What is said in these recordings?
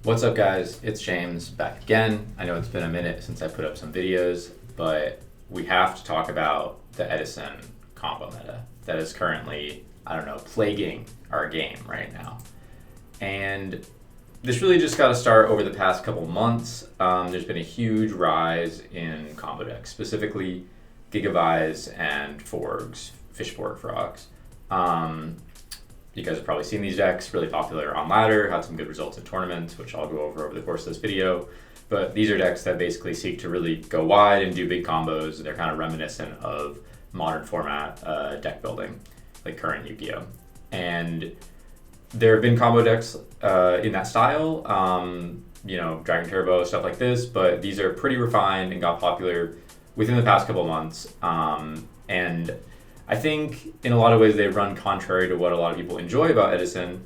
What's up, guys? It's James back again. I know it's been a minute since I put up some videos, but we have to talk about the Edison combo meta that is currently, plaguing our game right now. And this really just got to start over the past couple months. There's been a huge rise in combo decks, specifically Gigaplant and Forgs, Fishborg Frogs. You guys have probably seen these decks, really popular on ladder, had some good results in tournaments, which I'll go over the course of this video. But these are decks that basically seek to really go wide and do big combos. They're kind of reminiscent of modern format deck building, like current Yu-Gi-Oh! And there have been combo decks in that style, Dragon Turbo, stuff like this, but these are pretty refined and got popular within the past couple of months. And I think in a lot of ways they run contrary to what a lot of people enjoy about Edison,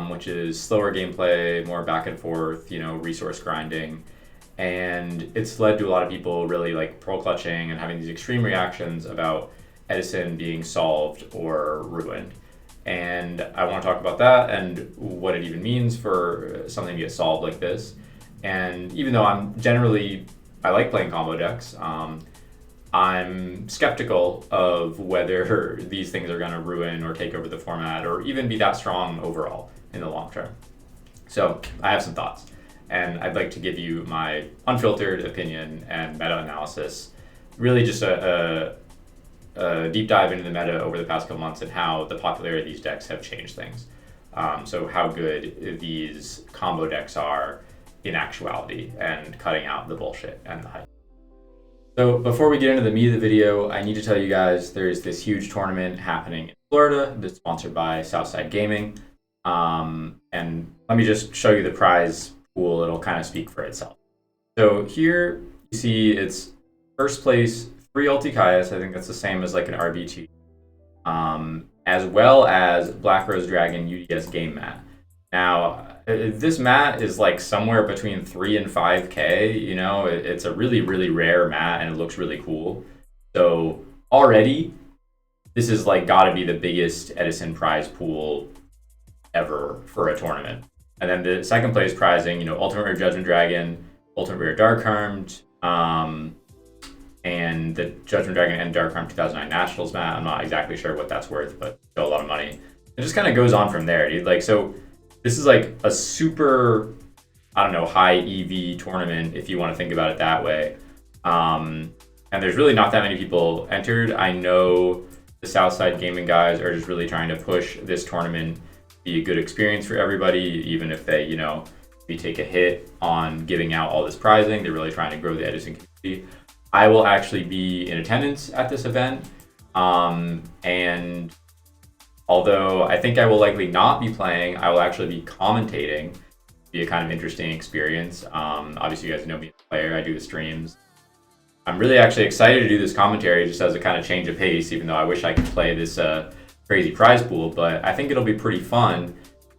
which is slower gameplay, more back and forth, resource grinding. And it's led to a lot of people really like pearl clutching and having these extreme reactions about Edison being solved or ruined. And I want to talk about that and what it even means for something to get solved like this. And even though I like playing combo decks, I'm skeptical of whether these things are going to ruin or take over the format or even be that strong overall in the long term. So I have some thoughts, and I'd like to give you my unfiltered opinion and meta-analysis, really just a deep dive into the meta over the past couple months and how the popularity of these decks have changed things. So how good these combo decks are in actuality and cutting out the bullshit and the hype. So before we get into the meat of the video, I need to tell you guys there's this huge tournament happening in Florida that's sponsored by Southside Gaming. And let me just show you the prize pool. It'll kind of speak for itself. So here you see it's first place, 3 Ulti Kaias. I think that's the same as like an RB2. As well as Black Rose Dragon UDS game mat. Now, this mat is like somewhere between 3 and 5K, it's a really, really rare mat and it looks really cool. So already, this is like gotta be the biggest Edison prize pool ever for a tournament. And then the second place prizing, Ultimate Rare Judgment Dragon, Ultimate Rare Dark Harmed, and the Judgment Dragon and Dark Harmed 2009 Nationals mat. I'm not exactly sure what that's worth, but still a lot of money. It just kind of goes on from there, dude. This is like a super, high EV tournament if you want to think about it that way. And there's really not that many people entered. I know the Southside Gaming guys are just really trying to push this tournament to be a good experience for everybody, even if they, we take a hit on giving out all this prizing. They're really trying to grow the Edison community. I will actually be in attendance at this event. And although I think I will likely not be playing, I will actually be commentating. It'll be a kind of interesting experience. Obviously, you guys know me as a player. I do the streams. I'm really actually excited to do this commentary just as a kind of change of pace, even though I wish I could play this crazy prize pool. But I think it'll be pretty fun.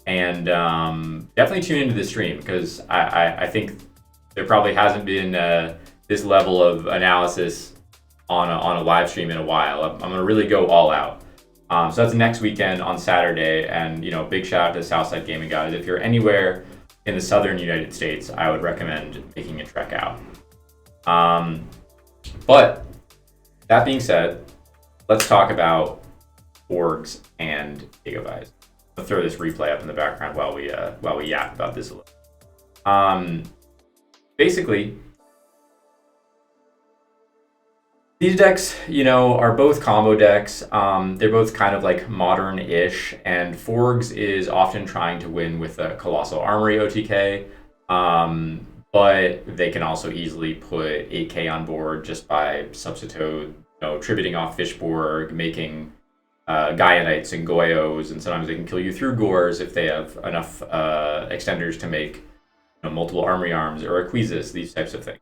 And definitely tune into the stream because I think there probably hasn't been this level of analysis on a live stream in a while. I'm going to really go all out. So that's next weekend on Saturday, and big shout out to Southside Gaming guys. If you're anywhere in the southern United States, I would recommend making a trek out. But that being said, let's talk about Forgs and Gigabytes. I'll throw this replay up in the background while we yap about this a little. Basically, these decks, are both combo decks. They're both kind of like modern-ish, and Forgs is often trying to win with a Colossal Armory OTK, but they can also easily put 8K on board just by substitute, tributing off Fishborg, making Gaianites and Goyos, and sometimes they can kill you through Gores if they have enough extenders to make multiple Armory Arms or Aquesis, these types of things.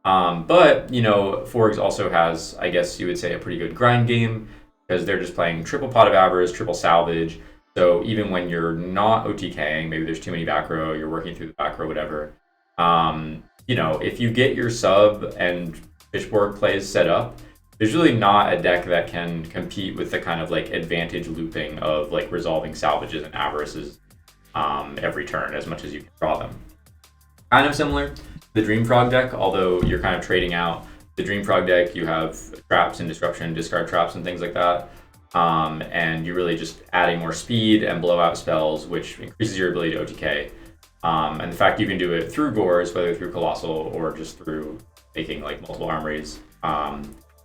But Forgs also has, I guess you would say, a pretty good grind game because they're just playing triple Pot of Avarice, triple Salvage. So even when you're not OTKing, maybe there's too many back row, you're working through the back row, whatever. If you get your sub and Fishborg plays set up, there's really not a deck that can compete with the kind of like advantage looping of like resolving salvages and avarices every turn as much as you can draw them. kind of similar to the Dream Frog deck, although you're kind of trading out. The Dream Frog deck, you have traps and disruption, discard traps and things like that. And you're really just adding more speed and blowout spells, which increases your ability to OTK. And the fact you can do it through Gores, whether through Colossal or just through making like multiple armories, I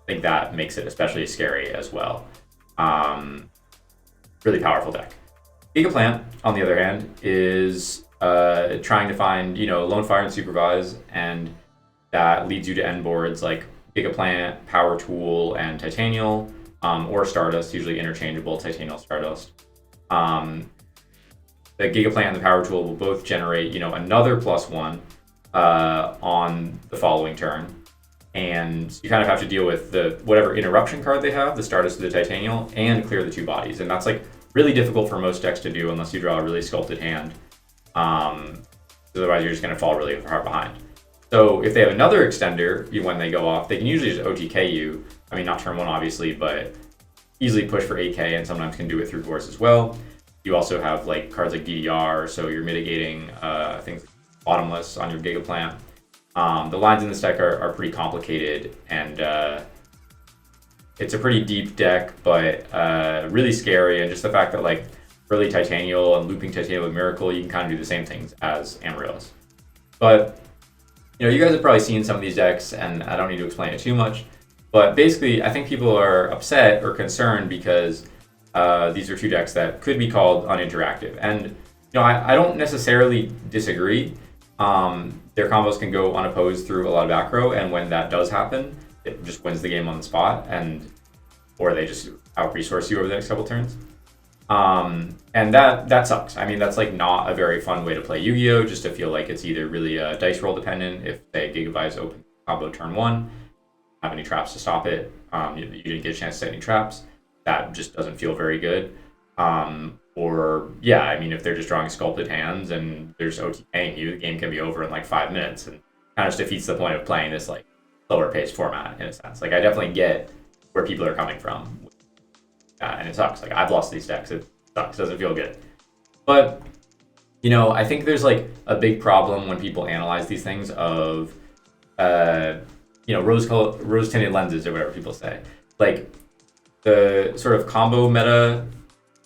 think that makes it especially scary as well. Really powerful deck. Gigaplant, on the other hand, is trying to find, Lone Fire and Supervise, and that leads you to end boards like Gigaplant, Power Tool, and Titanial, or Stardust, usually interchangeable, Titanial, Stardust. The Gigaplant and the Power Tool will both generate, another +1 on the following turn. And you kind of have to deal with whatever interruption card they have, the Stardust or the Titanial, and clear the 2 bodies. And that's like really difficult for most decks to do unless you draw a really sculpted hand. Otherwise, you're just going to fall really far behind. So if they have another extender, when they go off, they can usually just OTK you. I mean, not turn 1, obviously, but easily push for 8k and sometimes can do it through Gores as well. You also have like cards like DDR, so you're mitigating things like Bottomless on your Gigaplant. The lines in this deck are pretty complicated, and it's a pretty deep deck, but really scary. And just the fact that like early Titanial and looping Titanial with Miracle, you can kind of do the same things as Amaryllis. But you guys have probably seen some of these decks, and I don't need to explain it too much. But basically, I think people are upset or concerned because these are 2 decks that could be called uninteractive. And I don't necessarily disagree. Their combos can go unopposed through a lot of back row, and when that does happen, it just wins the game on the spot, or they just out-resource you over the next couple turns. And that sucks. I mean, that's like not a very fun way to play Yu-Gi-Oh! Just to feel like it's either really dice roll dependent. If say Gigabyte's open combo turn 1, have any traps to stop it, you didn't get a chance to set any traps, that just doesn't feel very good. Or yeah, I mean, if they're just drawing sculpted hands and they're just OTKing you, the game can be over in like 5 minutes, and kind of just defeats the point of playing this like slower paced format in a sense. Like I definitely get where people are coming from, and it sucks. Like I've lost these decks, it sucks, doesn't feel good. But I think there's like a big problem when people analyze these things of rose tinted lenses or whatever people say. Like the sort of combo meta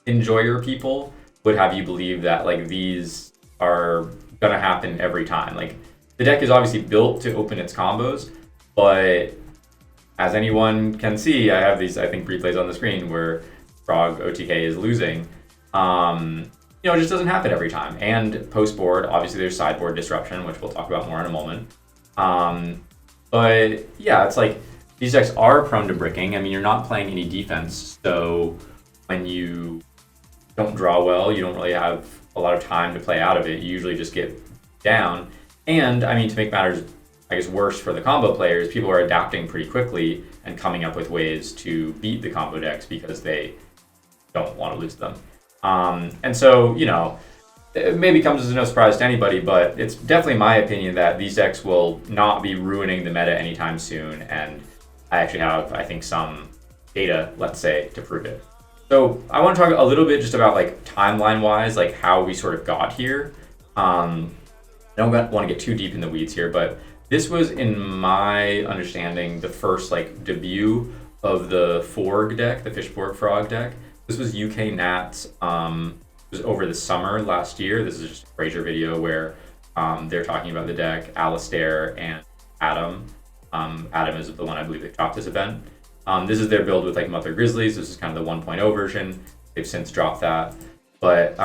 enjoyer people would have you believe that like these are gonna happen every time. Like the deck is obviously built to open its combos, but as anyone can see, I have these, I think, replays on the screen where Frog OTK is losing. It just doesn't happen every time. And post board, obviously there's sideboard disruption, which we'll talk about more in a moment. But yeah, it's like these decks are prone to bricking. I mean, you're not playing any defense, so when you don't draw well, you don't really have a lot of time to play out of it. You usually just get down. And I mean, to make matters, I guess, worse for the combo players, people are adapting pretty quickly and coming up with ways to beat the combo decks because they don't want to lose them. And so, it maybe comes as no surprise to anybody, but it's definitely my opinion that these decks will not be ruining the meta anytime soon. And I actually have, I think, some data, let's say, to prove it. So I want to talk a little bit just about like timeline-wise, like how we sort of got here. I don't want to get too deep in the weeds here, but this was, in my understanding, the first like debut of the Forg deck, the Fishborg Frog deck. This was UK Nats. It was over the summer last year. This is just a Fraser video where they're talking about the deck, Alistair and Adam. Adam is the one I believe that dropped this event. This is their build with like Mother Grizzlies. This is kind of the 1.0 version. They've since dropped that. But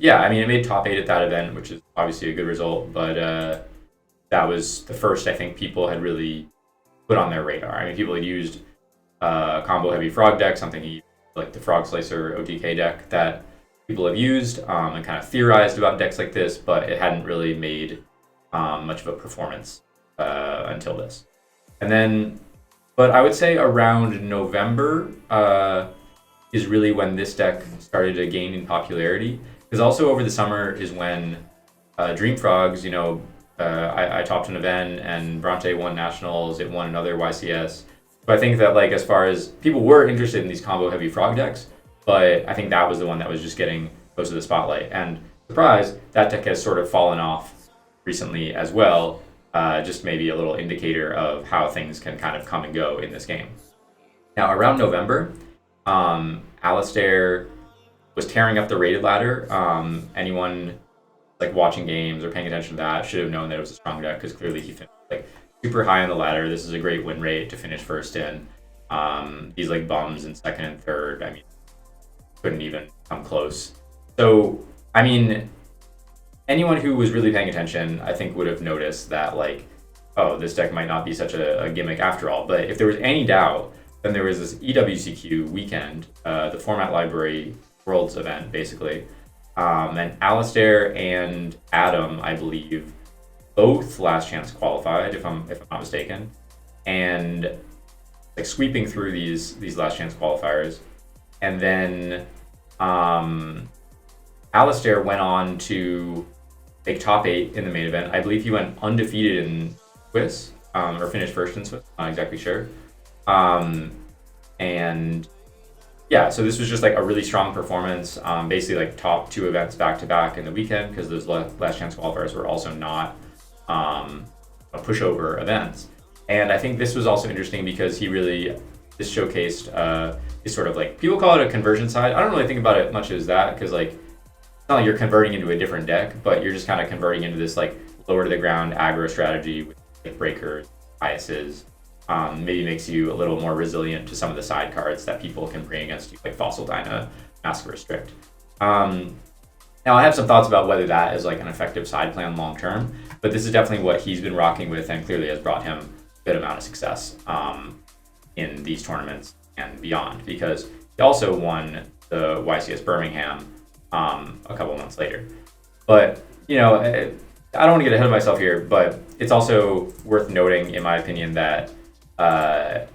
yeah, I mean, it made top 8 at that event, which is obviously a good result. But that was the first, I think, people had really put on their radar. I mean, people had used combo heavy frog deck, something like the Frog Slicer OTK deck that people have used and kind of theorized about decks like this, but it hadn't really made much of a performance until this. And then, but I would say around November is really when this deck started to gain in popularity. Because also over the summer is when Dream Frogs, I topped an event and Bronte won nationals, it won another YCS. But I think that like as far as people were interested in these combo heavy frog decks, but I think that was the one that was just getting most of the spotlight. And surprise, that deck has sort of fallen off recently as well. Just maybe a little indicator of how things can kind of come and go in this game. Now, around November, Alistair was tearing up the rated ladder. Anyone like watching games or paying attention to that should have known that it was a strong deck, because clearly he finished like super high on the ladder. This is a great win rate to finish first in. These like bums in second and third, I mean, couldn't even come close. So, I mean, anyone who was really paying attention, I think, would have noticed that, like, oh, this deck might not be such a gimmick after all. But if there was any doubt, then there was this EWCQ weekend, the Format Library Worlds event, basically. And Alistair and Adam, I believe, both last chance qualified, if I'm not mistaken, and like sweeping through these last chance qualifiers. And then Alistair went on to make top 8 in the main event. I believe he went undefeated in Swiss, or finished first in Swiss, not exactly sure. And yeah, so this was just like a really strong performance. Basically like top 2 events back to back in the weekend, because those last chance qualifiers were also not pushover events. And I think this was also interesting because this showcased is sort of like, people call it a conversion side. I don't really think about it much as that, because like it's not like you're converting into a different deck, but you're just kind of converting into this like lower to the ground aggro strategy with like breakers, biases. Maybe makes you a little more resilient to some of the side cards that people can bring against you, like Fossil Dyna, Mask Restrict. Now I have some thoughts about whether that is like an effective side plan long term, but this is definitely what he's been rocking with, and clearly has brought him a good amount of success in these tournaments and beyond, because he also won the YCS Birmingham a couple months later. But, you know, I don't want to get ahead of myself here, but it's also worth noting, in my opinion, that the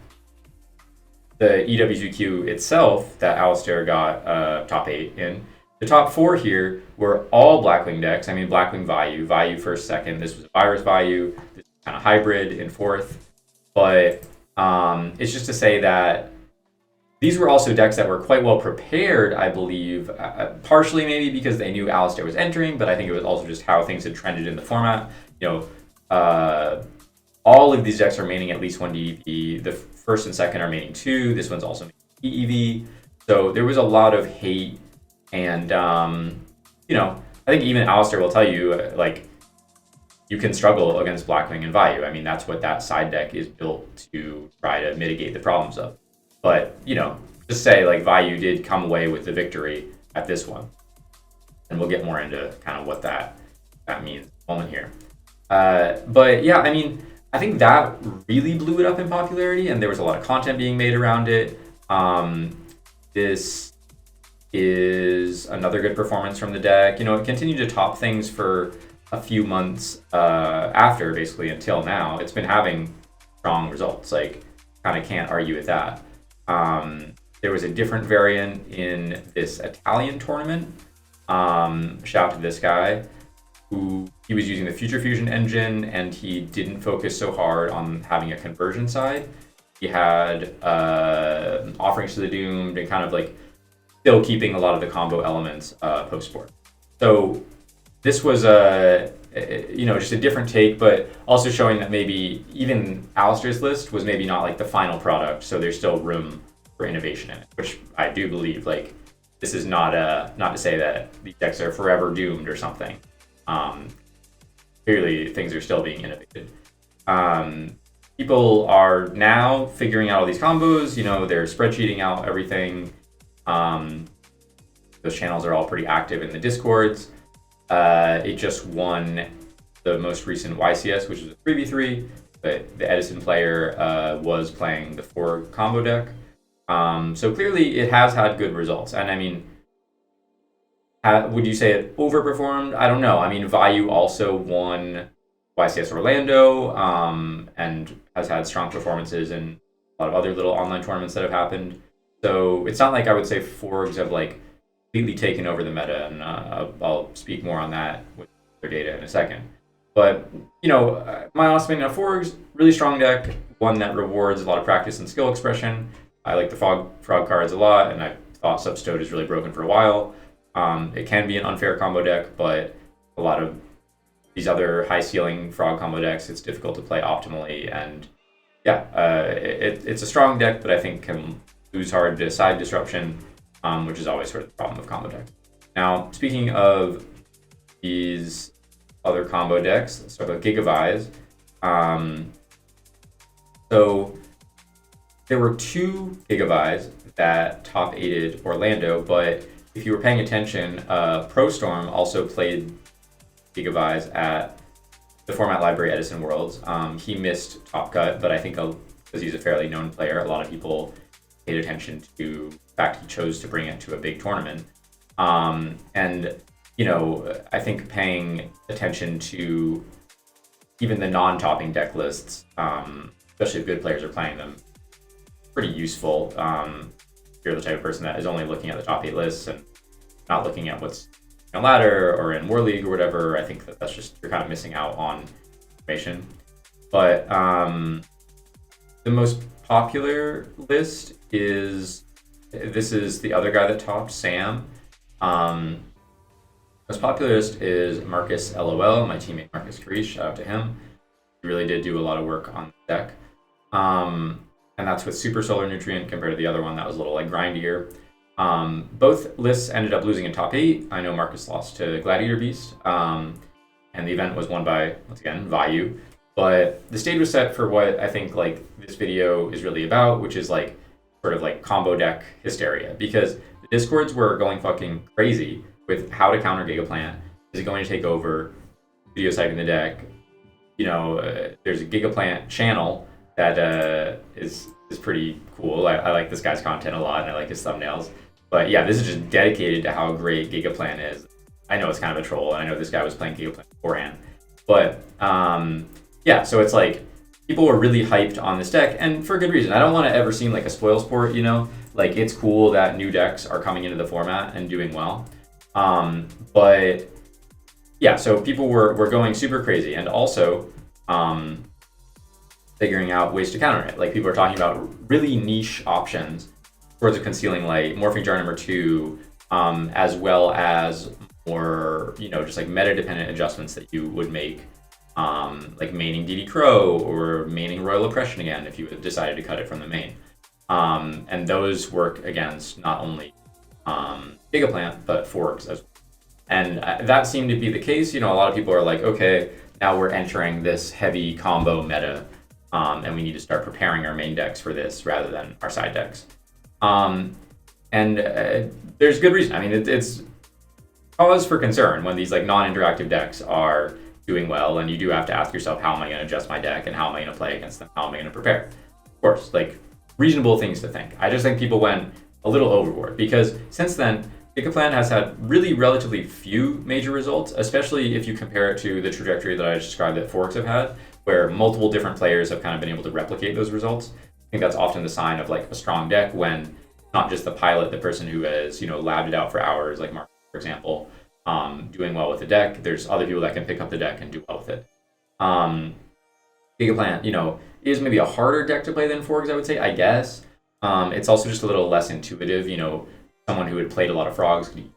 EWGQ itself that Alistair got top 8 in, the top 4 here were all Blackwing decks. I mean, Blackwing Vayu first, second. This was a Virus Vayu. This was kind of hybrid in fourth. But it's just to say that these were also decks that were quite well prepared, I believe, partially maybe because they knew Alistair was entering, but I think it was also just how things had trended in the format. You know, all of these decks are maining at least 1 DDP. The first and second are maining 2. This one's also maining EEV. So there was a lot of hate, and you know, I think even Alistair will tell you, like, you can struggle against Blackwing and Vayu. I mean, that's what that side deck is built to try to mitigate the problems of. But, you know, just say, like, Vayu did come away with the victory at this one. And we'll get more into kind of what that means in a moment here. But, yeah, I mean, I think that really blew it up in popularity, and there was a lot of content being made around it. This is another good performance from the deck. You know, it continued to top things for a few months after, basically, until now. It's been having strong results. Like, kind of can't argue with that. There was a different variant in this Italian tournament. Shout out to this guy, who he was using the Future Fusion engine, and he didn't focus so hard on having a conversion side. He had Offerings to the Doomed and kind of like still keeping a lot of the combo elements post-sport. So this was just a different take, but also showing that maybe even Alistair's list was maybe not like the final product, so there's still room for innovation in it, which I do believe. Like, this is not to say that these decks are forever doomed or something. Clearly, things are still being innovated. People are now figuring out all these combos. You know, they're spreadsheeting out everything. Those channels are all pretty active in the Discords. It just won the most recent YCS, which is a 3v3, but the Edison player was playing the 4 combo deck. So clearly it has had good results. And I mean, would you say it overperformed? I don't know. I mean, Vayu also won YCS Orlando, and has had strong performances in a lot of other little online tournaments that have happened. So it's not like I would say Forgs have like completely taken over the meta, and I'll speak more on that with their data in a second. But, you know, my honest opinion of Forgs, really strong deck, one that rewards a lot of practice and skill expression. I like the frog cards a lot, and I thought Substode is really broken for a while. It can be an unfair combo deck, but a lot of these other high ceiling frog combo decks, it's difficult to play optimally. And yeah, it's a strong deck, but I think can lose hard to side disruption, which is always sort of the problem of combo decks. Now, speaking of these other combo decks, let's talk about Gigavise. So there were 2 Gigavise that top 8'd Orlando, but if you were paying attention, ProStorm also played Gigavise at the Format Library Edison Worlds. He missed Top Cut, but I think because he's a fairly known player, a lot of people paid attention to the fact he chose to bring it to a big tournament. And, you know, I think paying attention to even the non-topping deck lists, especially if good players are playing them, pretty useful. If you're the type of person that is only looking at the top 8 lists and not looking at what's in ladder or in War League or whatever, I think that's just, you're kind of missing out on information. But the most popular list is, this is the other guy that topped, Sam. Most popular list is Marcus LOL, my teammate Marcus Carice, shout out to him. He really did do a lot of work on the deck. And that's with Super Solar Nutrient compared to the other one that was a little like grindier. Both lists ended up losing in top 8. I know Marcus lost to Gladiator Beast, and the event was won by, once again, Vayu. But the stage was set for what I think like this video is really about, which is like sort of like combo deck hysteria, because the discords were going fucking crazy with how to counter Gigaplant. Is it going to take over? Video typing the deck. You know, there's a Gigaplant channel that is pretty cool. I like this guy's content a lot, and I like his thumbnails. But yeah, this is just dedicated to how great Gigaplant is. I know it's kind of a troll, and I know this guy was playing Gigaplant beforehand. But yeah, so it's like people were really hyped on this deck, and for good reason. I don't want to ever seem like a spoil sport, you know? Like, it's cool that new decks are coming into the format and doing well. But yeah, so people were going super crazy, and also figuring out ways to counter it. Like, people are talking about really niche options towards a Concealing Light, Morphing Jar number 2, as well as more, you know, just like meta-dependent adjustments that you would make, like maining DD Crow or maining Royal Oppression again if you decided to cut it from the main. And those work against not only Gigaplant, but Forgs as well. And that seemed to be the case. You know, a lot of people are like, okay, now we're entering this heavy combo meta, and we need to start preparing our main decks for this rather than our side decks. And there's good reason. I mean, it's cause for concern when these like non-interactive decks are doing well, and you do have to ask yourself, how am I going to adjust my deck, and how am I going to play against them? How am I going to prepare? Of course, like reasonable things to think. I just think people went a little overboard, because since then, Gigaplant has had really relatively few major results, especially if you compare it to the trajectory that I just described that Forks have had, where multiple different players have kind of been able to replicate those results. I think that's often the sign of like a strong deck, when not just the pilot, the person who has, you know, labbed it out for hours, like Mark, for example, doing well with the deck. There's other people that can pick up the deck and do well with it. Gigaplant, you know, is maybe a harder deck to play than Forks, I would say, I guess. It's also just a little less intuitive. You know, someone who had played a lot of Frogs could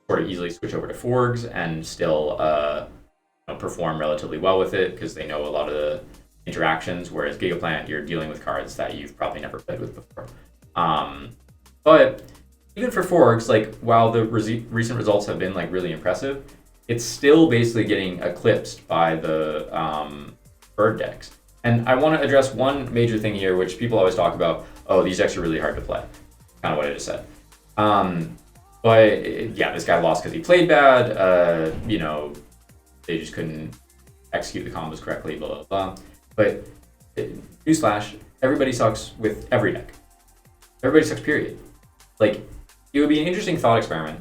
sort of easily switch over to Forgs and still you know, perform relatively well with it, because they know a lot of the interactions, whereas Gigaplant, you're dealing with cards that you've probably never played with before. But even for Forgs, like, while the recent results have been like really impressive, it's still basically getting eclipsed by the bird decks. And I want to address one major thing here, which people always talk about. Oh, these decks are really hard to play. Kind of what I just said. But yeah, this guy lost because he played bad. You know, they just couldn't execute the combos correctly, blah, blah, blah. But newsflash, everybody sucks with every deck. Everybody sucks, period. Like, it would be an interesting thought experiment,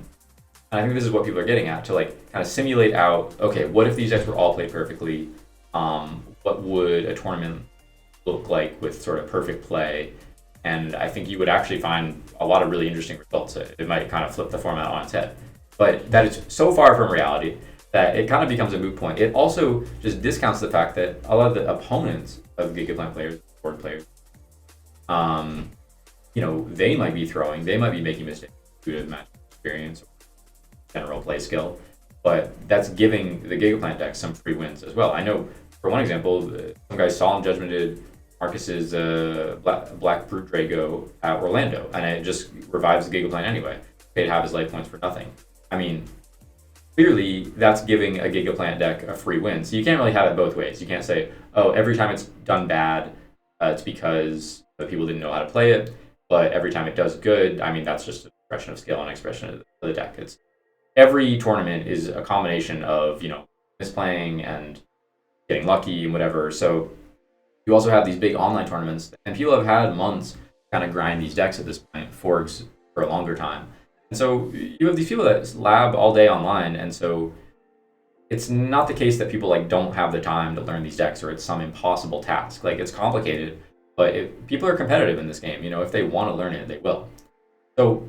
and I think this is what people are getting at, to like kind of simulate out, okay, what if these decks were all played perfectly? What would a tournament look like with sort of perfect play? And I think you would actually find a lot of really interesting results. It might kind of flip the format on its head. But that is so far from reality that it kind of becomes a moot point. It also just discounts the fact that a lot of the opponents of Gigaplant players, board players, you know, they might be making mistakes due to match experience or general play skill. but that's giving the Gigaplant deck some free wins as well. I know, for one example, some guy Solemn Judgmented Marcus's Black Brute Drago at Orlando, and it just revives the Gigaplant anyway. Paid half his life points for nothing. I mean, clearly that's giving a Gigaplant deck a free win. So you can't really have it both ways. You can't say, oh, every time it's done bad, it's because the people didn't know how to play it. But every time it does good, I mean, that's just an expression of skill and expression of the deck. It's every tournament is a combination of, misplaying and getting lucky and whatever. So you also have these big online tournaments, and people have had months to kind of grind these decks at this point, Forgs for a longer time. And so you have these people that lab all day online, and so it's not the case that people don't have the time to learn these decks, or it's some impossible task. It's complicated, but if people are competitive in this game, if they want to learn it, they will. So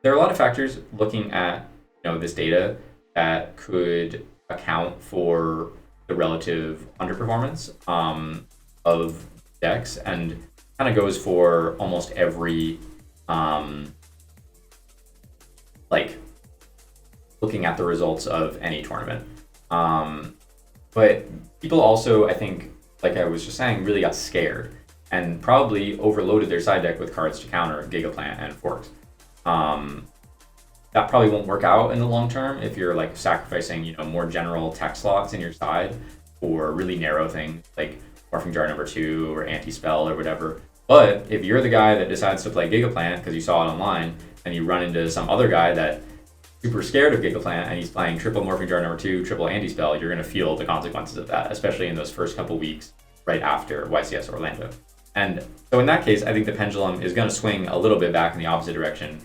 there are a lot of factors looking at this data that could account for the relative underperformance of decks, and kind of goes for almost every looking at the results of any tournament. But people also, I think, like I was just saying, really got scared and probably overloaded their side deck with cards to counter Gigaplant and Forks. That probably won't work out in the long term if you're sacrificing more general tech slots in your side for really narrow things like Morphing Jar number 2 or Anti-Spell or whatever. But if you're the guy that decides to play Gigaplant because you saw it online, and you run into some other guy that's super scared of Gigaplant and he's playing triple Morphing Jar number 2, triple Anti-Spell, you're going to feel the consequences of that, especially in those first couple weeks right after YCS Orlando. And so in that case, I think the pendulum is going to swing a little bit back in the opposite direction.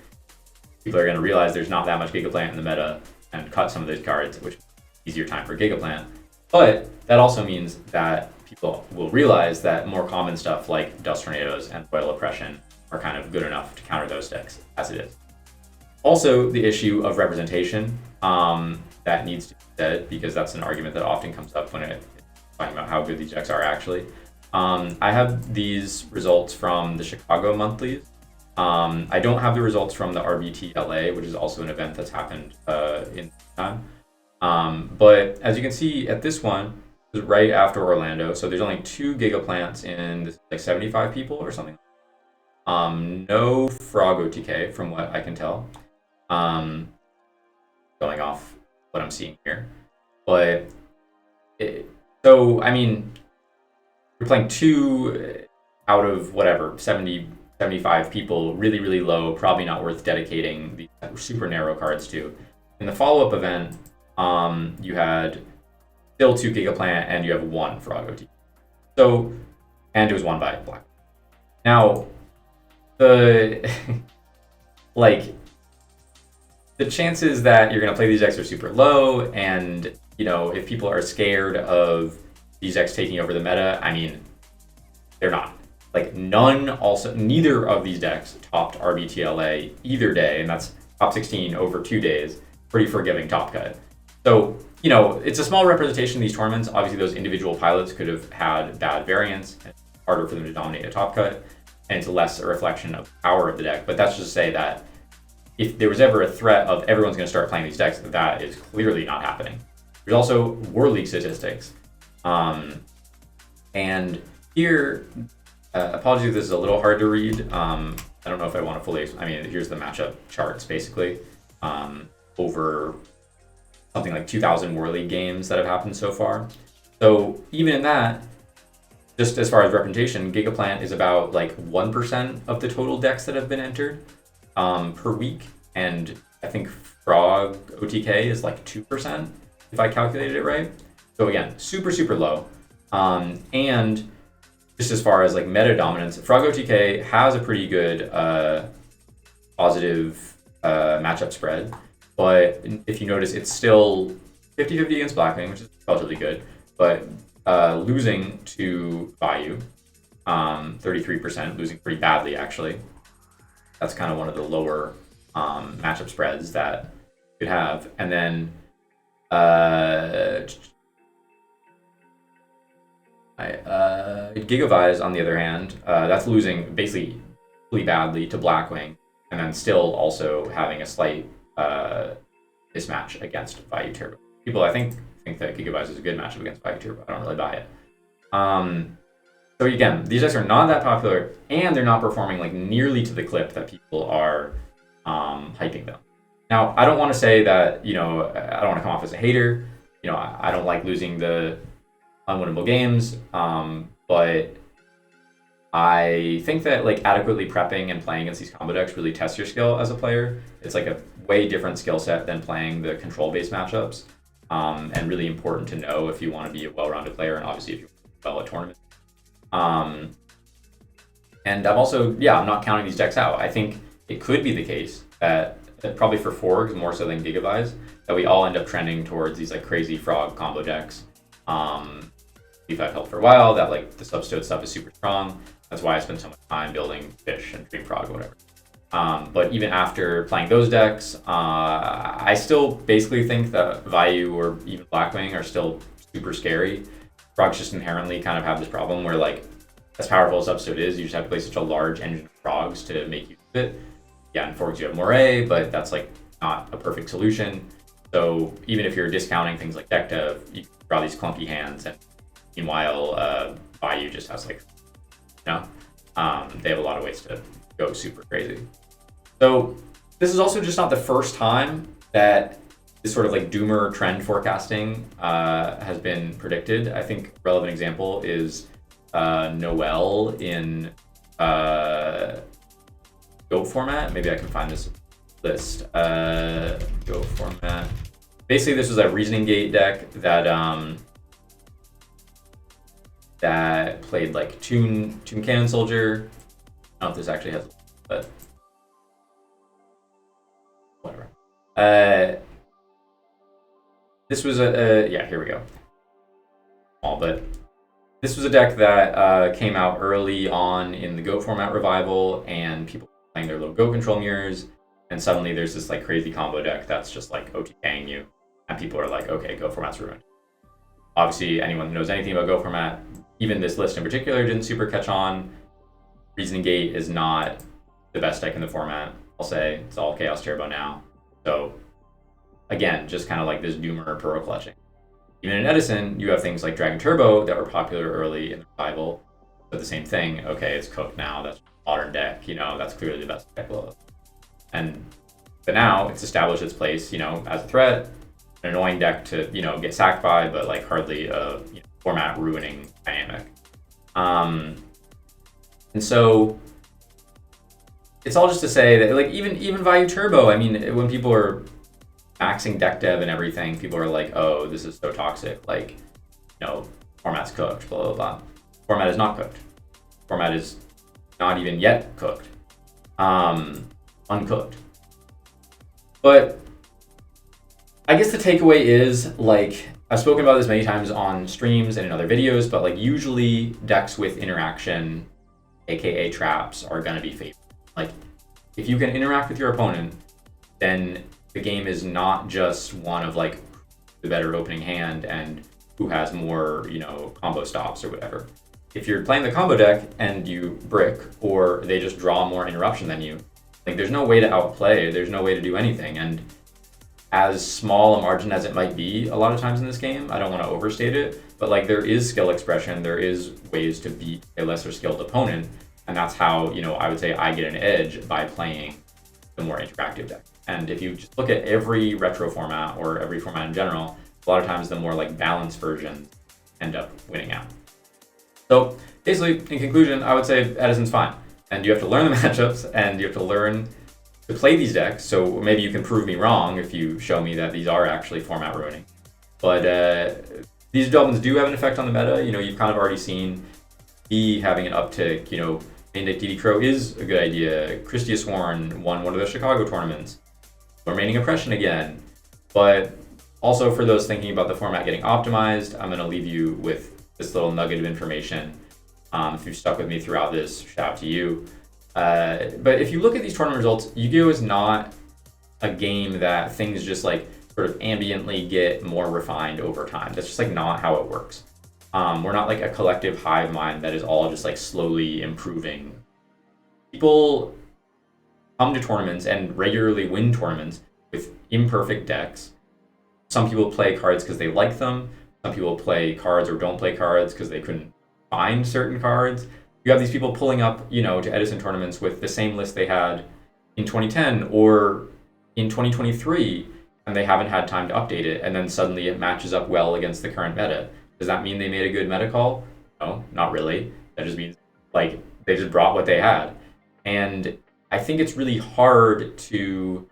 People are going to realize there's not that much Gigaplant in the meta and cut some of those cards, which is easier time for Gigaplant. But that also means that people will realize that more common stuff like Dust Tornadoes and Foil Oppression are kind of good enough to counter those decks as it is. Also, the issue of representation that needs to be said, because that's an argument that often comes up when it's talking about how good these decks are actually. I have these results from the Chicago monthlies. I don't have the results from the RBT LA, which is also an event that's happened in time. But as you can see at this one, it was right after Orlando, so there's only 2 Gigaplants in this, 75 people or something. No Frog OTK from what I can tell. Going off what I'm seeing here. But so I mean, you're playing 2 out of whatever 70, 75 people, really, really low, probably not worth dedicating the super narrow cards to. In the follow-up event, you had still 2 Gigaplant and you have 1 Frog OTK. So, and it was won by Black. Now, the the chances that you're going to play these decks are super low, and if people are scared of these decks taking over the meta, I mean, they're not. Neither of these decks topped RBTLA either day, and that's top 16 over 2 days. Pretty forgiving top cut. So, it's a small representation of these tournaments. Obviously, those individual pilots could have had bad variants, and it's harder for them to dominate a top cut, and it's less a reflection of the power of the deck. But that's just to say that if there was ever a threat of everyone's going to start playing these decks, that is clearly not happening. There's also War League statistics. And here, apologies if this is a little hard to read. I don't know if I want to fully, here's the matchup charts basically over something like 2,000 War League games that have happened so far. So even in that, just as far as representation, Gigaplant is about 1% of the total decks that have been entered per week. And I think Frog OTK is 2%, if I calculated it right. So again, super, super low. And just as far as meta dominance, Frog OTK has a pretty good positive matchup spread. But if you notice, it's still 50-50 against Blackwing, which is relatively good, but losing to Bayou, 33%, losing pretty badly actually. That's kind of one of the lower matchup spreads that you could have. And then Gigavise, on the other hand, that's losing basically really badly to Blackwing, and then still also having a slight mismatch against Bayou Turbo. people I think that Gigabytes is a good matchup against Value Turbo. I don't really buy it. So again, these decks are not that popular, and they're not performing like nearly to the clip that people are hyping them. Now, I don't want to say that, I don't want to come off as a hater. I don't like losing the unwinnable games, but I think that like adequately prepping and playing against these combo decks really tests your skill as a player. It's like a way different skill set than playing the control-based matchups, and really important to know if you want to be a well-rounded player, and obviously if you want to do well at tournaments. And I'm also, I'm not counting these decks out. I think it could be the case that probably for Forgs more so than Gigabytes, that we all end up trending towards these like crazy frog combo decks. We've had help for a while that like the substitute stuff is super strong. That's why I spend so much time building Fish and Dream Frog or whatever. But even after playing those decks, I still basically think that Vayu or even Blackwing are still super scary. Frogs just inherently kind of have this problem where like, as powerful as Substitute is, you just have to play such a large engine of frogs to make use of it. Yeah, in Forgs you have Moray, but that's like not a perfect solution. So even if you're discounting things like deck dev, you can draw these clunky hands, and meanwhile, Vayu just has like, they have a lot of ways to go super crazy. So this is also just not the first time that this sort of like doomer trend forecasting has been predicted. I think a relevant example is Noel in Go format. Maybe I can find this list. Go format. Basically, this was a reasoning gate deck that that played like Toon Cannon Soldier. I don't know if this actually has, but whatever. This was here we go. But this was a deck that came out early on in the Go format revival, and people were playing their little Go control mirrors, and suddenly there's this like crazy combo deck that's just like OTKing you, and people are like, okay, Go format's ruined. Obviously, anyone who knows anything about Go format, even this list in particular, didn't super catch on. Reasoning Gate is not the best deck in the format, I'll say. It's all Chaos Turbo now. So again, just kind of like this doomer pearl clutching. Even in Edison, you have things like Dragon Turbo that were popular early in the revival, but the same thing. Okay, it's cooked now. That's a modern deck. That's clearly the best deck below. But now it's established its place, as a threat, an annoying deck to, get sacked by, but like hardly a format ruining dynamic. And so it's all just to say that like even Value Turbo, I mean, when people are maxing deck dev and everything, people are like, oh, this is so toxic. Like, format's cooked, blah, blah, blah. Format is not cooked. Format is not even yet cooked. Uncooked. But I guess the takeaway is, like, I've spoken about this many times on streams and in other videos, but like usually decks with interaction, aka traps, are gonna be favored. Like, if you can interact with your opponent, then the game is not just one of like the better opening hand and who has more, combo stops or whatever. If you're playing the combo deck and you brick, or they just draw more interruption than you, like there's no way to outplay, there's no way to do anything. And as small a margin as it might be a lot of times in this game, I don't want to overstate it, but like there is skill expression, there is ways to beat a lesser skilled opponent. And that's how, I would say I get an edge by playing the more interactive deck. And if you just look at every retro format or every format in general, a lot of times the more like balanced versions end up winning out. So basically, in conclusion, I would say Edison's fine. And you have to learn the matchups, and you have to learn to play these decks. So maybe you can prove me wrong if you show me that these are actually format ruining. But these developments do have an effect on the meta. You've kind of already seen B having an uptick. Main deck DD Crow is a good idea. Christia Sworn won one of the Chicago tournaments. Remaining Oppression again. But also for those thinking about the format getting optimized, I'm going to leave you with this little nugget of information. If you've stuck with me throughout this, shout out to you. But if you look at these tournament results, Yu-Gi-Oh! Is not a game that things just like sort of ambiently get more refined over time. That's just like not how it works. We're not like a collective hive mind that is all just like slowly improving. People come to tournaments and regularly win tournaments with imperfect decks, Some people play cards because they like them. Some people play cards or don't play cards because they couldn't find certain cards. You have these people pulling up, to Edison tournaments with the same list they had in 2010 or in 2023, and they haven't had time to update it, and then suddenly it matches up well against the current meta. Does that mean they made a good meta call? No, not really. That just means they just brought what they had. And I think it's really hard to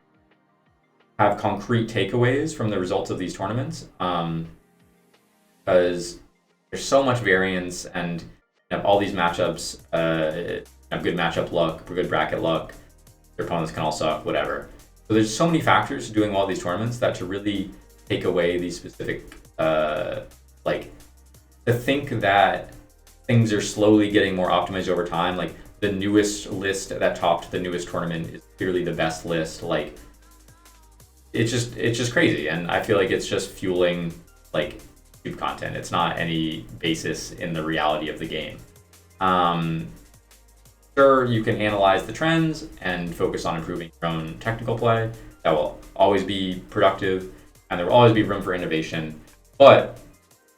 have concrete takeaways from the results of these tournaments, because there's so much variance, and all these matchups have good matchup luck, good bracket luck. Their opponents can all suck, whatever. So there's so many factors to doing all these tournaments that to really take away these specific, to think that things are slowly getting more optimized over time. Like the newest list that topped the newest tournament is clearly the best list. Like it's just crazy, and I feel like it's just fueling YouTube content. It's not any basis in the reality of the game. Sure, you can analyze the trends and focus on improving your own technical play. That will always be productive, and there will always be room for innovation. But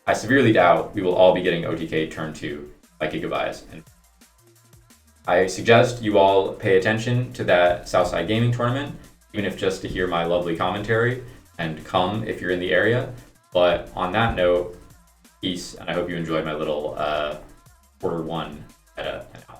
I severely doubt we will all be getting OTK turn 2 by Gigabytes. And I suggest you all pay attention to that Southside gaming tournament, even if just to hear my lovely commentary, and come if you're in the area. But on that note, peace, and I hope you enjoyed my little quarter 1 meta analysis.